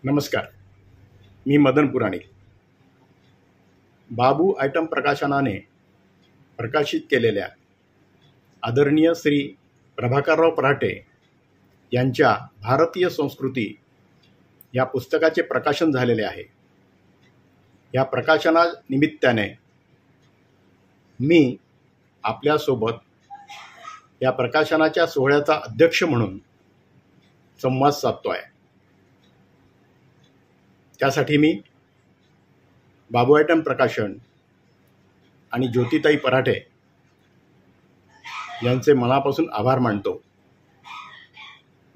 नमस्कार. मी मदन पुराणे. बाबू आयटम प्रकाशनाने प्रकाशित केलेल्या आदरणीय श्री प्रभाकरराव पराटे यांच्या भारतीय संस्कृती या पुस्तकाचे प्रकाशन झालेले आहे. या प्रकाशनानिमित्ताने मी आपल्यासोबत या प्रकाशनाच्या सोहळ्याचा अध्यक्ष म्हणून संवाद साधतो आहे. त्यासाठी मी बाबू आयटम प्रकाशन आणि ज्योतिताई पराटे यांचे मनापासून आभार मानतो.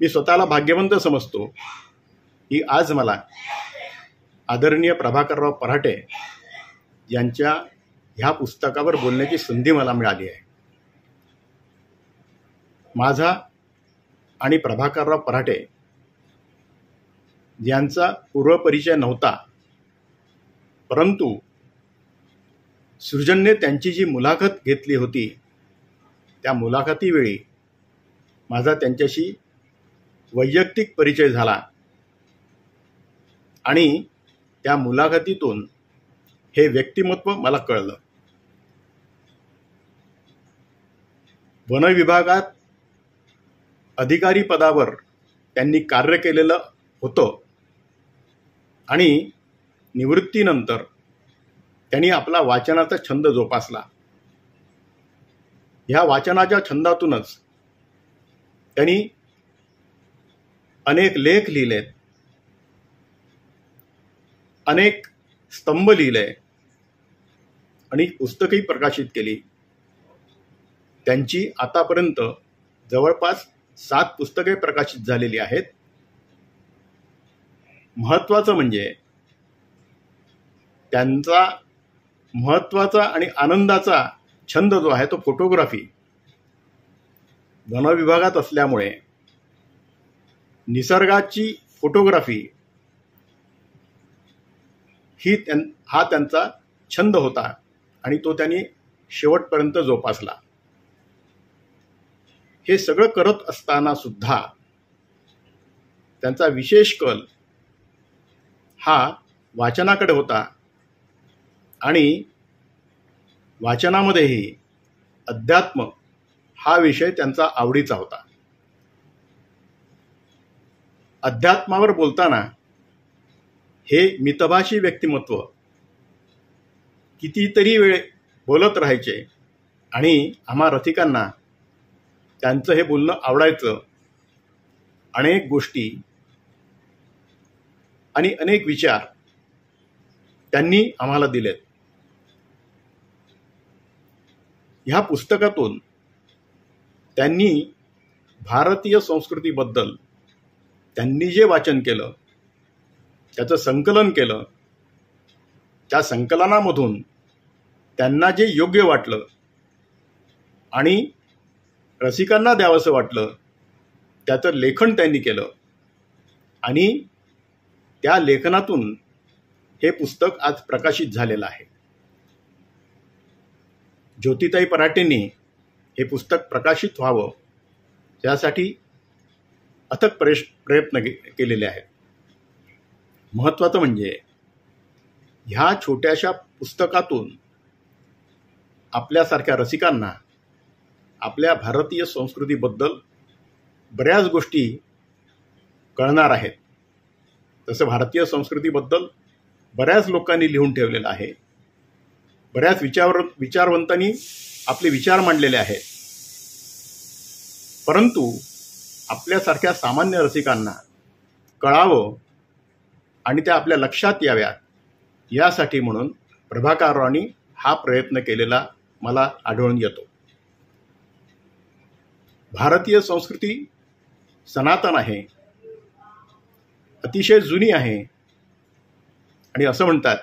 मी स्वतःला भाग्यवंत समजतो की आज मला आदरणीय प्रभाकरराव पराटे यांच्या ह्या पुस्तकावर बोलण्याची संधी मला मिळाली आहे. माझा आणि प्रभाकरराव पराटे यांचा पूर्वपरिचय नव्हता, परंतु सृजनने त्यांची जी मुलाखत घेतली होती त्या मुलाखतीवेळी माझा त्यांच्याशी वैयक्तिक परिचय झाला आणि त्या मुलाखतीतून हे व्यक्तिमत्व मला कळलं. वन विभागात अधिकारी पदावर त्यांनी कार्य केलेलं होतं आणि निवृत्तीनंतर त्यांनी आपला वाचनाचा छंद जोपासला. ह्या वाचनाच्या छंदातूनच त्यांनी अनेक लेख लिहिलेत, अनेक स्तंभ लिहिले आणि पुस्तकही प्रकाशित केली. त्यांची आतापर्यंत जवळपास 7 पुस्तके प्रकाशित झालेली आहेत. महत्त्वाचं म्हणजे त्यांचा महत्त्वाचा आणि आनंदाचा छंद जो आहे तो फोटोग्राफी. वन विभागात असल्यामुळे निसर्गाची फोटोग्राफी हा त्यांचा छंद होता आणि तो त्यांनी शेवटपर्यंत जोपासला. हे सगळं करत असताना सुद्धा त्यांचा विशेष कल हा वाचनाकडे होता आणि वाचनामध्येही अध्यात्म हा विषय त्यांचा आवडीचा होता. अध्यात्मावर बोलताना हे मितभाषी व्यक्तिमत्व कितीतरी वेळ बोलत राहायचे आणि आम्हा रसिकांना त्यांचं हे बोलणं आवडायचं. अनेक गोष्टी आणि अनेक विचार त्यांनी आम्हाला दिलेत. ह्या पुस्तकातून त्यांनी भारतीय संस्कृतीबद्दल त्यांनी जे वाचन केलं त्याचं संकलन केलं. त्या संकलनामधून त्यांना जे योग्य वाटलं आणि रसिकांना द्यावंसं वाटलं त्याचं लेखन त्यांनी केलं आणि त्या लेखनातून हे पुस्तक आज प्रकाशित झालेलं आहे. ज्योतिताई पराटेंनी हे पुस्तक प्रकाशित व्हावं यासाठी अथक प्रयत्न केलेले आहेत. महत्त्वाचं म्हणजे ह्या छोट्याशा पुस्तकातून आपल्यासारख्या रसिकांना आपल्या भारतीय संस्कृतीबद्दल बऱ्याच गोष्टी कळणार आहेत. तसं भारतीय संस्कृतीबद्दल बऱ्याच लोकांनी लिहून ठेवलेलं आहे. बऱ्याच विचारवंतांनी आपले विचार मांडलेले आहेत. परंतु आपल्यासारख्या सामान्य रसिकांना कळावं आणि त्या आपल्या लक्षात याव्यात यासाठी म्हणून प्रभाकररावांनी हा प्रयत्न केलेला मला आढळून येतो. भारतीय संस्कृती सनातन आहे, अतिशय जुनी आहे आणि असं म्हणतात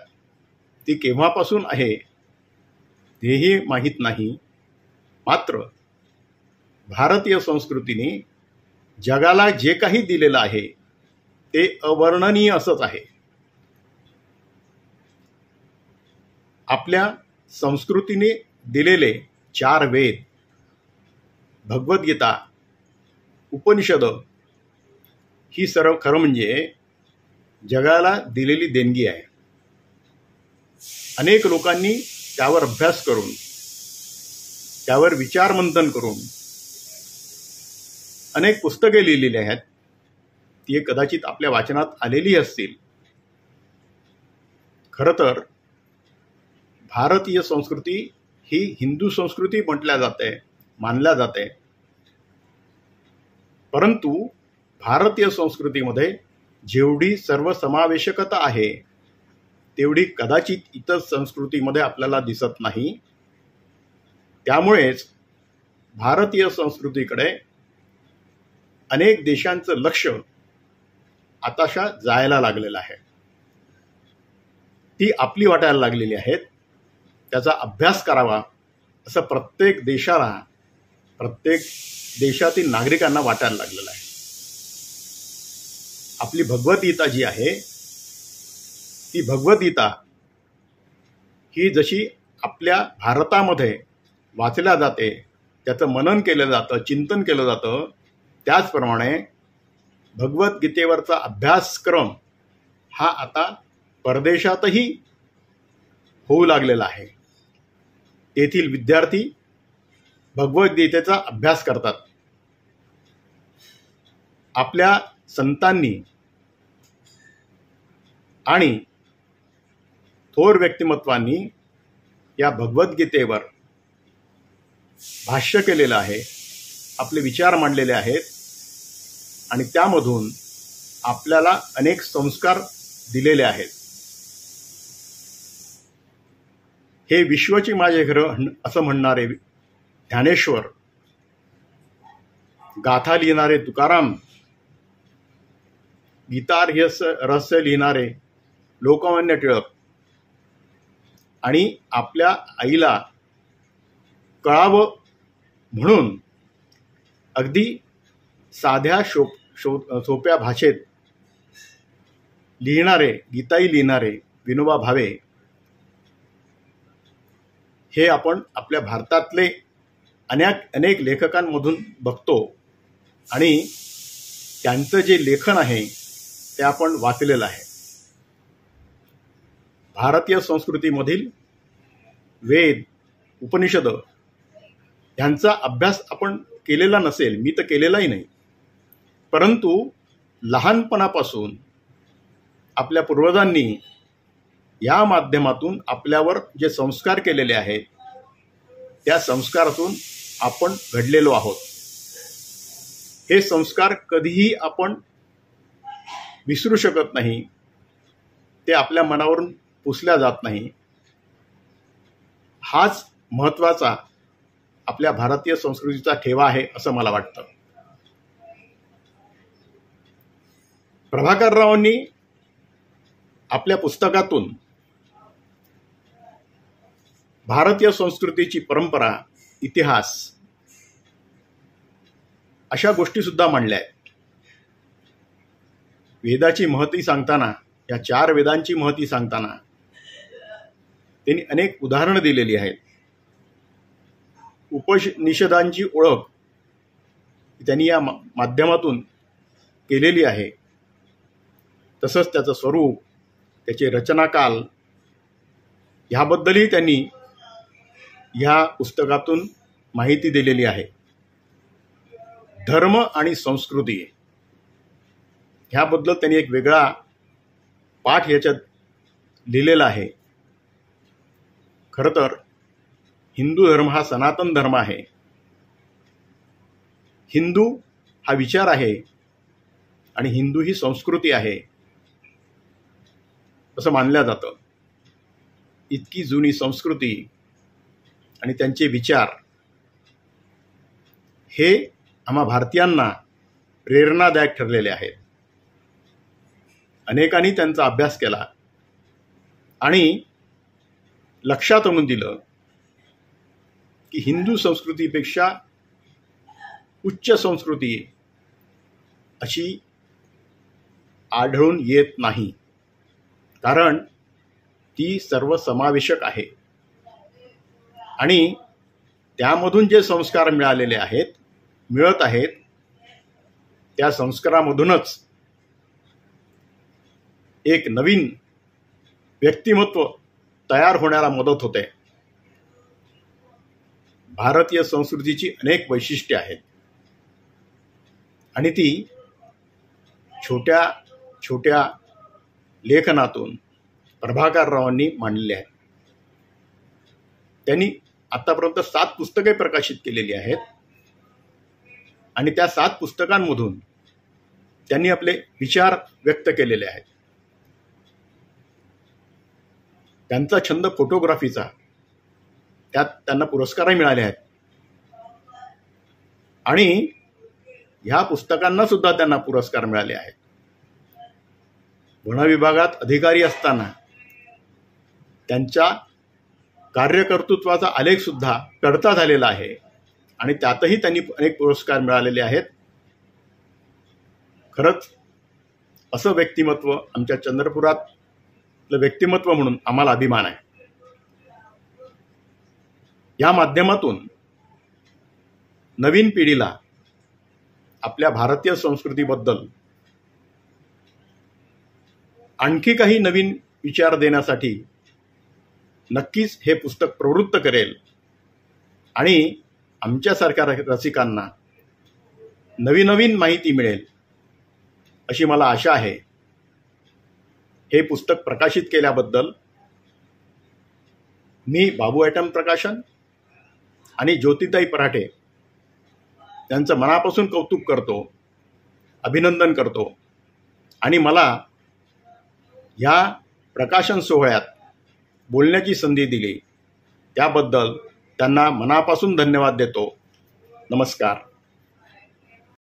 ती केव्हापासून आहे हेही माहीत नाही. मात्र भारतीय संस्कृतीने जगाला जे काही दिलेलं आहे ते अवर्णनीय असंच आहे. आपल्या संस्कृतीने दिलेले 4 वेद, भगवद्गीता, उपनिषद ही सर्व खरं म्हणजे जगाला दिलेली देणगी आहे. अनेक लोकांनी त्यावर अभ्यास करून, त्यावर विचारमंथन करून अनेक पुस्तके लिहिलेली आहेत. ती कदाचित आपल्या वाचनात आलेली असतील. खरं तर भारतीय संस्कृती ही हिंदू संस्कृती मानल्या जाते. परंतु भारतीय संस्कृतीमध्ये जेवढी सर्वसमावेशकता आहे तेवढी कदाचित इतर संस्कृतीमध्ये आपल्याला दिसत नाही. त्यामुळेच भारतीय संस्कृतीकडे अनेक देशांचं लक्ष आताशा जायला लागलेलं आहे. ती आपली वाटायला लागलेली आहेत. त्याचा अभ्यास करावा असं प्रत्येक देशातील नागरिकांना वाटायला लागलेलं आहे. आपली भगवद्गीता जी आहे, ती भगवद्गीता ही जशी आपल्या भारतामध्ये वाचल्या जाते, त्याचं मनन केलं जातं, चिंतन केलं जातं, त्याचप्रमाणे भगवद्गीतेवरचा अभ्यासक्रम हा आता परदेशातही होऊ लागलेला आहे. तेथील विद्यार्थी भगवद्गीतेचा अभ्यास करतात. आपल्या संतांनी आणि थोर व्यक्तिमत्वांनी या भगवद्गीतेवर भाष्य केलेलं आहे, आपले विचार मांडलेले आहेत आणि त्यामधून आपल्याला अनेक संस्कार दिलेले आहेत. हे विश्वची माझे घर असं म्हणणारे ज्ञानेश्वर, गाथा लिहिणारे तुकाराम, गीता रहस्य लिहिणारे लोकमान्य टिळक आणि आपल्या आईला कळावं म्हणून अगदी साध्या सोप्या भाषेत लिहिणारे, गीताई लिहिणारे विनोबा भावे हे आपण आपल्या भारतातले अनेक लेखकांमधून बघतो आणि त्यांचं जे लेखन आहे ते आपण वाचलेलं आहे. भारतीय संस्कृतीमधील वेद, उपनिषद यांचा अभ्यास आपण केलेला नसेल, मी तर केलेलाही नाही, परंतु लहानपणापासून आपल्या पूर्वजांनी या माध्यमातून आपल्यावर जे संस्कार केलेले आहेत त्या संस्कारातून आपण घडलेलो आहोत. हे संस्कार कधीही आपण विसरू शकत नाही. ते आपल्या मनावरून पुसल्या जात नाही. हाच महत्त्वाचा आपल्या भारतीय संस्कृतीचा ठेवा आहे असं मला वाटतं. प्रभाकररावांनी आपल्या पुस्तकातून भारतीय संस्कृतीची परंपरा, इतिहास अशा गोष्टी सुद्धा मांडल्या आहेत. वेदाची महती सांगताना, या 4 वेदांची महती सांगताना त्यांनी अनेक उदाहरणं दिलेली आहेत. उपनिषदांची ओळख त्यांनी या माध्यमातून केलेली आहे. तसंच त्याचं स्वरूप, त्याचे रचनाकाल ह्याबद्दलही त्यांनी ह्या पुस्तकातून माहिती दिलेली आहे. धर्म आणि संस्कृती ह्याबद्दल त्यांनी एक वेगळा पाठ याच्यात लिहिलेला आहे. खरं तर हिंदू धर्म हा सनातन धर्म आहे. हिंदू हा विचार आहे आणि हिंदू ही संस्कृती आहे असं मानलं जातं. इतकी जुनी संस्कृती आणि त्यांचे विचार हे आम्हा भारतीयांना प्रेरणादायक ठरलेले आहेत. अनेकांनी त्यांचा अभ्यास केला आणि लक्षात आणून दिलं की हिंदू संस्कृतीपेक्षा उच्च संस्कृती अशी आढळून येत नाही, कारण ती सर्वसमावेशक आहे आणि त्यामधून जे संस्कार मिळत आहेत त्या संस्कारामधूनच एक नवीन व्यक्तिमत्व तयार होण्याला मदत होते. भारतीय संस्कृतीची अनेक वैशिष्ट्ये आहेत आणि ती छोट्या छोट्या लेखनातून प्रभाकररावांनी मांडली आहेत. त्यांनी आतापर्यंत 7 पुस्तके प्रकाशित केलेली आहेत आणि त्या 7 पुस्तकांमधून त्यांनी आपले विचार व्यक्त केलेले आहेत. त्यांचा छंद फोटोग्राफीचा, त्यात त्यांना पुरस्कारही मिळाले आहेत आणि ह्या पुस्तकांना सुद्धा त्यांना पुरस्कार मिळाले आहेत. वन विभागात अधिकारी असताना त्यांच्या कार्यकर्तृत्वाचा आलेख सुद्धा चढता झालेला आहे आणि त्यातही त्यांनी अनेक पुरस्कार मिळालेले आहेत. खरंच असं व्यक्तिमत्व आमच्या चंद्रपुरातलं व्यक्तिमत्व म्हणून आम्हाला अभिमान आहे. या माध्यमातून नवीन पिढीला आपल्या भारतीय संस्कृतीबद्दल आणखी काही नवीन विचार देण्यासाठी नक्कीच हे पुस्तक प्रवृत्त करेल आणि आमच्यासारख्या रसिकांना नवीन माहिती मिळेल अशी मला आशा आहे. हे पुस्तक प्रकाशित केल्याबद्दल मी बाबू ॲटम प्रकाशन आणि ज्योतिताई पराठे यांचं मनापासून कौतुक करतो, अभिनंदन करतो आणि मला ह्या प्रकाशन सोहळ्यात बोलण्याची संधी दिली त्याबद्दल त्यांना मनापासून धन्यवाद देतो. नमस्कार.